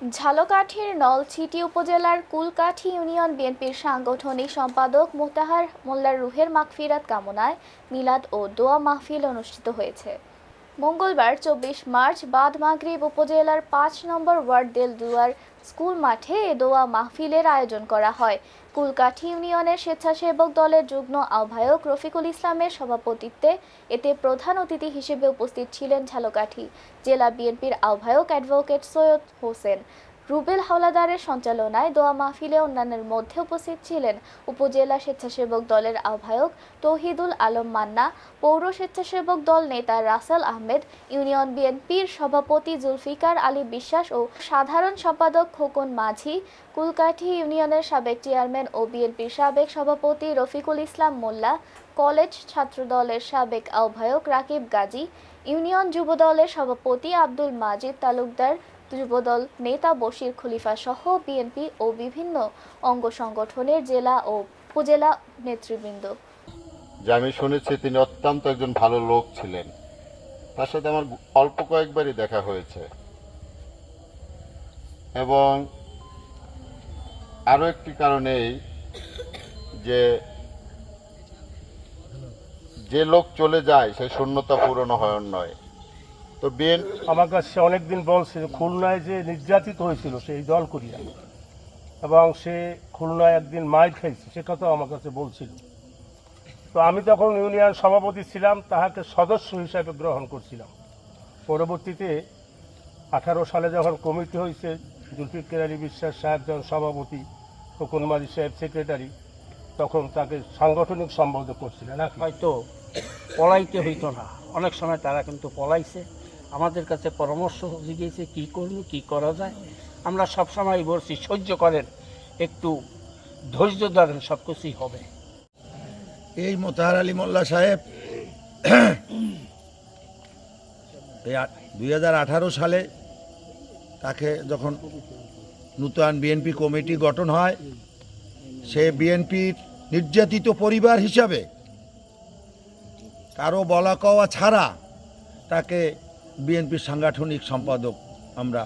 ঝালকাঠির নলছিটি উপজেলার কুলকাঠি ইউনিয়ন বিএনপির সাংগঠনিক সম্পাদক মোতাহার মোল্লার রুহের মাগফিরাত কামনায় মিলাদ ও দোয়া মাহফিল অনুষ্ঠিত হয়েছে। মঙ্গলবার 24 মার্চ বাদ মাগরিব উপজেলার 5 নম্বর ওয়ার্ড দেলদুয়ার স্কুল মাঠে এ দোয়া মাহফিলের আয়োজন করা হয়। কুলকাঠি ইউনিয়নের স্বেচ্ছাসেবক দলের যুগ্ম আহ্বায়ক রফিকুল ইসলামের সভাপতিত্বে এতে প্রধান অতিথি হিসেবে উপস্থিত ছিলেন ঝালকাঠি জেলা বিএনপির আহ্বায়ক অ্যাডভোকেট সৈয়দ হোসেন রুবেল হাওলাদারের সঞ্চালনায় দোয়া মাহফিলে অন্যান্যের মধ্যে উপস্থিত ছিলেন উপজেলা স্বেচ্ছাসেবক দলের আহ্বায়ক তৌহিদুল আলম মান্না, পৌর স্বেচ্ছাসেবক দল নেতা রাসেল আহমেদ, ইউনিয়ন বিএনপির সভাপতি জুলফিকার আলী বিশ্বাস ও সাধারণ সম্পাদক খোকন মাঝি, কুলকাঠি ইউনিয়নের সাবেক চেয়ারম্যান ও বিএনপির সাবেক সভাপতি রফিকুল ইসলাম মোল্লা, কলেজ ছাত্রদলের সাবেক আহ্বায়ক রাকিব গাজী, ইউনিয়ন যুবদলের সভাপতি আব্দুল মাজিদ তালুকদার, যুবদল নেতা বশির খলিফা সহ বিএনপি ও বিভিন্ন অঙ্গ সংগঠনের জেলা ও উপজেলা নেতৃবৃন্দ। যে আমি শুনেছি তিনি অত্যন্ত একজন ভালো লোক ছিলেন, তার সাথে আমার অল্প কয়েকবারই দেখা হয়েছে। এবং আরো একটি কারণেই যে লোক চলে যায় সে শূন্যতা পূরণ হয় নয়। তো আমার কাছে অনেকদিন বলছিল খুলনায় যে নির্যাতিত হয়েছিল সেই দল করিয়া, এবং সে খুলনায় একদিন মাইর খাইছে সে কথাও আমার কাছে বলছিল। তো আমি তখন ইউনিয়ন সভাপতি ছিলাম, তাহাকে সদস্য হিসাবে গ্রহণ করছিলাম। পরবর্তীতে 18 সালে যখন কমিটি হয়েছে, জুলফিকার আলী বিশ্বাস সাহেব যখন সভাপতি, খোকন মাঝি সাহেব সেক্রেটারি, তখন তাকে সাংগঠনিক সম্বোধন করছিলেন। হয়তো পলাইতে হইতো না, অনেক সময় তারা কিন্তু পলাইছে, আমাদের কাছে পরামর্শ জিগিয়েছে কী করবো, কী করা যায়। আমরা সবসময় বলছি সহ্য করেন, একটু ধৈর্য ধরেন, সব কিছুই হবে। এই মোতাহার আলী মোল্লা সাহেব 2018 সালে তাকে যখন নূতন বিএনপি কমিটি গঠন হয়, সে বিএনপির নির্যাতিত পরিবার হিসাবে কারো বলা কওয়া ছাড়া তাকে বিএনপির সাংগঠনিক সম্পাদক আমরা